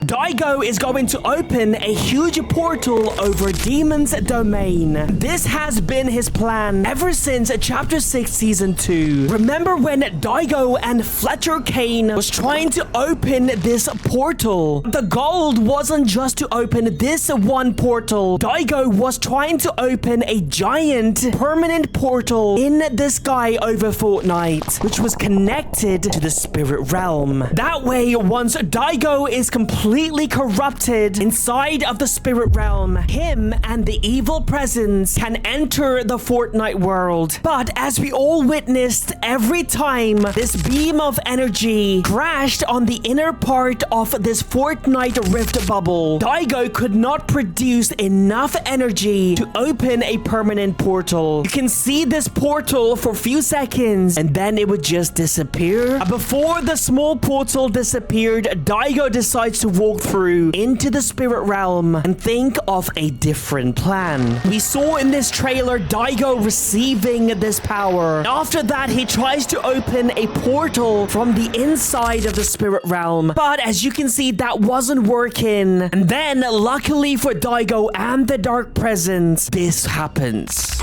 Daigo is going to open a huge portal over Demon's domain. This has been his plan ever since Chapter 6 Season 2. Remember when Daigo and Fletcher Kane was trying to open this portal? The goal wasn't just to open this one portal. Daigo was trying to open a giant permanent portal in the sky over Fortnite, which was connected to the spirit realm. That way, once Daigo is completely corrupted inside of the spirit realm, him and the evil presence can enter the Fortnite world. But as we all witnessed, every time this beam of energy crashed on the inner part of this Fortnite rift bubble, Daigo could not produce enough energy to open a permanent portal. You can see this portal for a few seconds and then it would just disappear. Before the small portal disappeared, Daigo decides to walk through into the spirit realm and think of a different plan. We saw in this trailer Daigo receiving this power. After that, he tries to open a portal from the inside of the spirit realm, but as you can see, that wasn't working. And then, luckily for Daigo and the Dark Presence, this happens.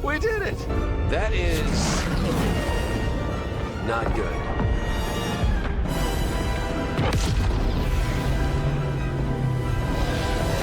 We did it! That is not good.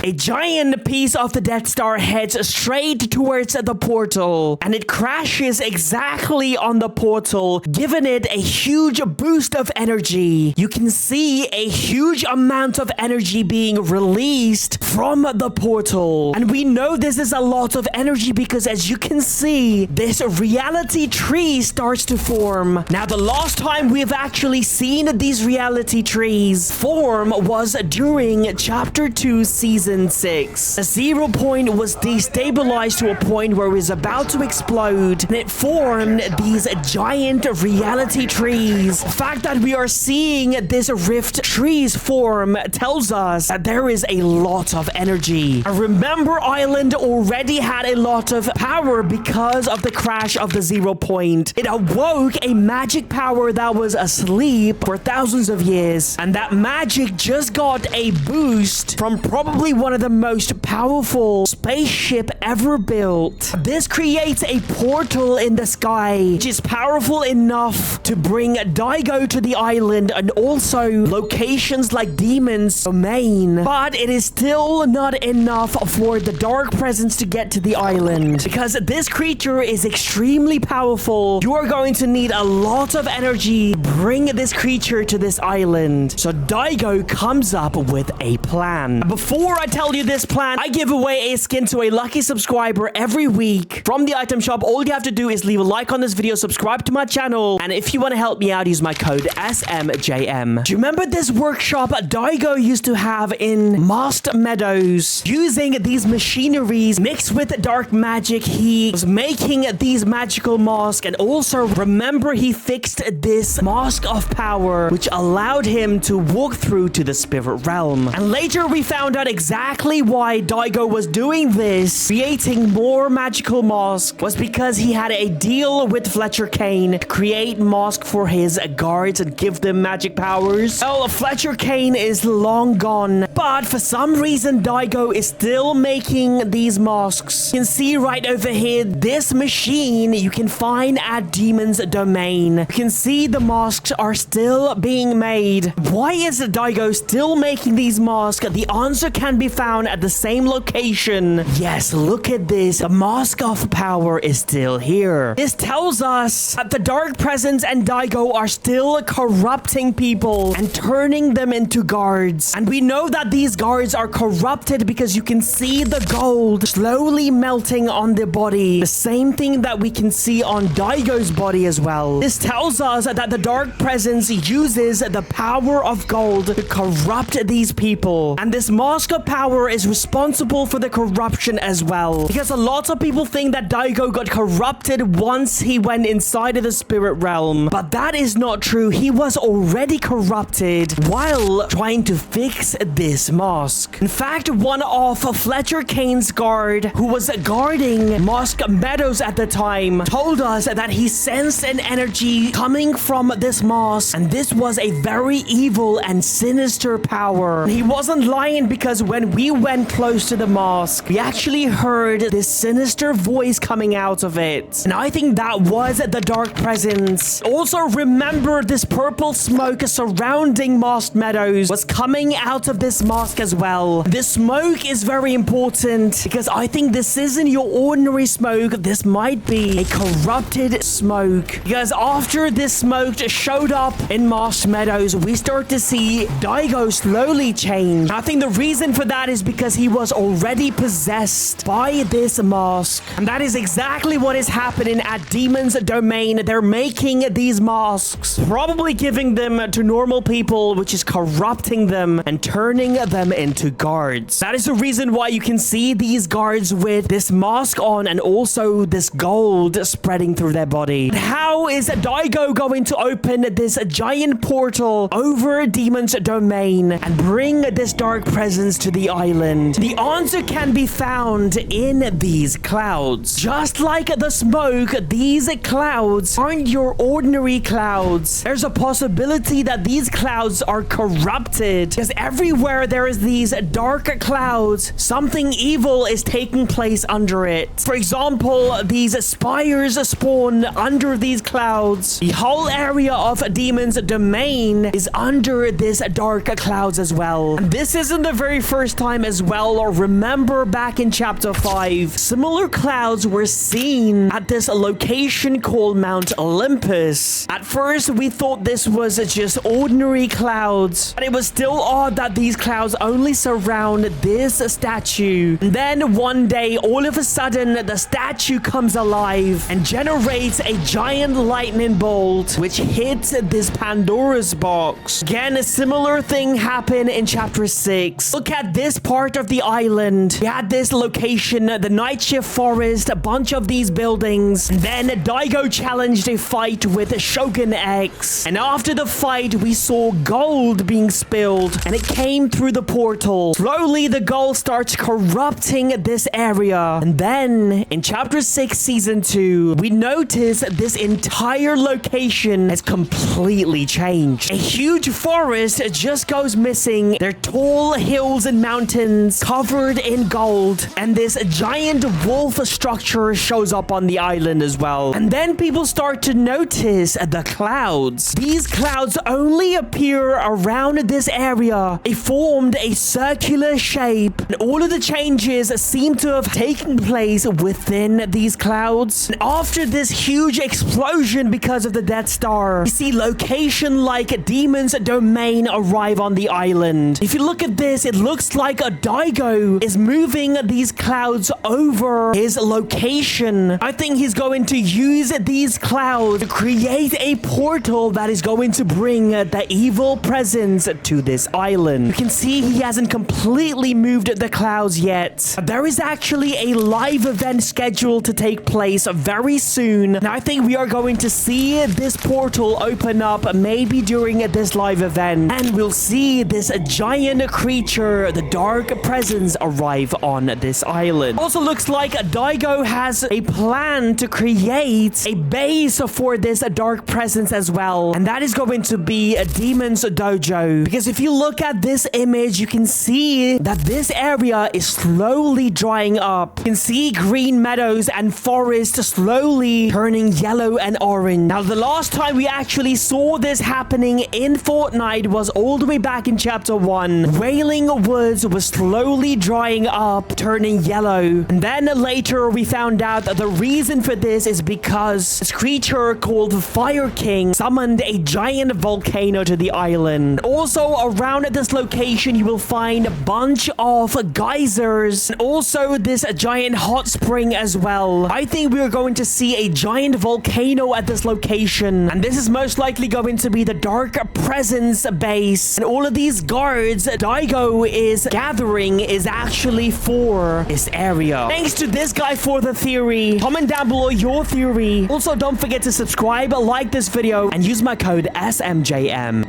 A giant piece of the Death Star heads straight towards the portal, and it crashes exactly on the portal, giving it a huge boost of energy. You can see a huge amount of energy being released from the portal. And we know this is a lot of energy because, as you can see, this reality tree starts to form. Now, the last time we've actually seen these reality trees form was during Chapter 2 Season 6. The 0 point was destabilized to a point where it was about to explode, and it formed these giant reality trees. The fact that we are seeing this rift trees form tells us that there is a lot of energy. Remember, Island already had a lot of power because of the crash of the 0 point. It awoke a magic power that was asleep for thousands of years, and that magic just got a boost from probably one of the most powerful spaceship ever built. This creates a portal in the sky, which is powerful enough to bring Daigo to the island and also locations like Demon's domain. But it is still not enough for the Dark Presence to get to the island. Because this creature is extremely powerful, you are going to need a lot of energy to bring this creature to this island. So Daigo comes up with a plan. Before I tell you this plan, I give away a skin to a lucky subscriber every week from the item shop. All you have to do is leave a like on this video, subscribe to my channel, and if you want to help me out, use my code SMJM. Do you remember this workshop Daigo used to have in Mossed Meadows? Using these machineries mixed with dark magic, he was making these magical masks, and also remember he fixed this mask of power which allowed him to walk through to the spirit realm. And later we found out exactly why Daigo was doing this, creating more magical masks, was because he had a deal with Fletcher Kane to create masks for his guards and give them magic powers. Well, Fletcher Kane is long gone, but for some reason Daigo is still making these masks. You can see right over here, this machine you can find at Demon's domain. You can see the masks are still being made. Why is Daigo still making these masks? The answer can be found at the same location. Yes, look at this. The mask of power is still here. This tells us that the Dark Presence and Daigo are still corrupting people and turning them into guards. And we know that these guards are corrupted because you can see the gold slowly melting on their body. The same thing that we can see on Daigo's body as well. This tells us that the Dark Presence uses the power of gold to corrupt these people. And this mask of power is responsible for the corruption as well. Because a lot of people think that Daigo got corrupted once he went inside of the spirit realm. But that is not true. He was already corrupted while trying to fix this mask. In fact, one of Fletcher Kane's guard, who was guarding Mosque Meadows at the time, told us that he sensed an energy coming from this mosque, and this was a very evil and sinister power. And he wasn't lying, because when we went close to the mosque, we actually heard this sinister voice coming out of it. And I think that was the dark presence. Also, remember this purple smoke surrounding Mosque Meadows was coming out of this mosque as well. This smoke is very important because I think this isn't your ordinary smoke. This might be a corrupted smoke, because after this smoke showed up in Mosque Meadows, we start to see Daigo slowly change. I think the reason for that is because he was already possessed by this mask, and that is exactly what is happening at Demon's Domain. They're making these masks, probably giving them to normal people, which is corrupting them and turning them into guards. That is the reason why you can see these guards with this mask on and also this gold spreading through their body. How is Daigo going to open this giant portal over Demon's Domain and bring this dark presence to the island? The answer can be found in these clouds. Just like the smoke, these clouds aren't your ordinary clouds. There's a possibility that these clouds are corrupted, because everywhere there is these dark clouds, something evil is taking place under it. For example, these spires spawn under these clouds. The whole area of Demon's Domain is under this dark clouds as well. And this isn't the very first time as well. Remember back in chapter 5, similar clouds were seen at this location called Mount Olympus. At first, we thought this was just ordinary clouds, but it was still odd that these clouds only surround this statue. And then one day, all of a sudden, the statue comes alive and generates a giant lightning bolt, which hits this Pandora's box. Again, a similar thing happened in chapter 6. Look at this part of the island. We had this location, the Night Shift Forest, a bunch of these buildings. And then Daigo challenged a fight with Shogun X. And after the fight, we saw gold being spilled, and it came through the portal. Slowly, the gold starts corrupting this area. And then, in chapter 6, season 2, we notice this entire location has completely changed. A huge forest just goes missing. There are tall hills and mountains covered in gold, and this giant wolf structure shows up on the island as well. And then people start to notice the clouds. These clouds only appear around this area. It formed a circular shape, and all of the changes seem to have taken place within these clouds. And after this huge explosion because of the Death Star, we see location like Demon's Domain arrive on the island. If you look at this, it looks like a Daigo is moving these clouds over his location. I think he's going to use these clouds to create a portal that is going to bring the evil presence to this island. You can see he hasn't completely moved the clouds yet. There is actually a live event scheduled to take place very soon, and I think we are going to see this portal open up maybe during this live event, and we'll see this giant creature, the dark presence, arrive on this island. Also looks like Daigo has a plan to create a base for this dark presence as well, and that is going to be a Demon's Dojo, because if you look at this image, you can see that this area is slowly drying up. You can see green meadows and forest slowly turning yellow and orange. Now, the last time we actually saw this happening in Fortnite was all the way back in chapter 1. Wailing Woods was slowly drying up, turning yellow. And then later we found out that the reason for this is because this creature called Fire King summoned a giant volcano to the island. Also, around this location, you will find a bunch of geysers and also this giant hot spring as well. I think we are going to see a giant volcano at this location, and this is most likely going to be the dark presence base. And all of these guards Daigo is this gathering is actually for this area. Thanks to this guy for the theory. Comment down below your theory. Also, don't forget to subscribe, like this video, and use my code SMJM.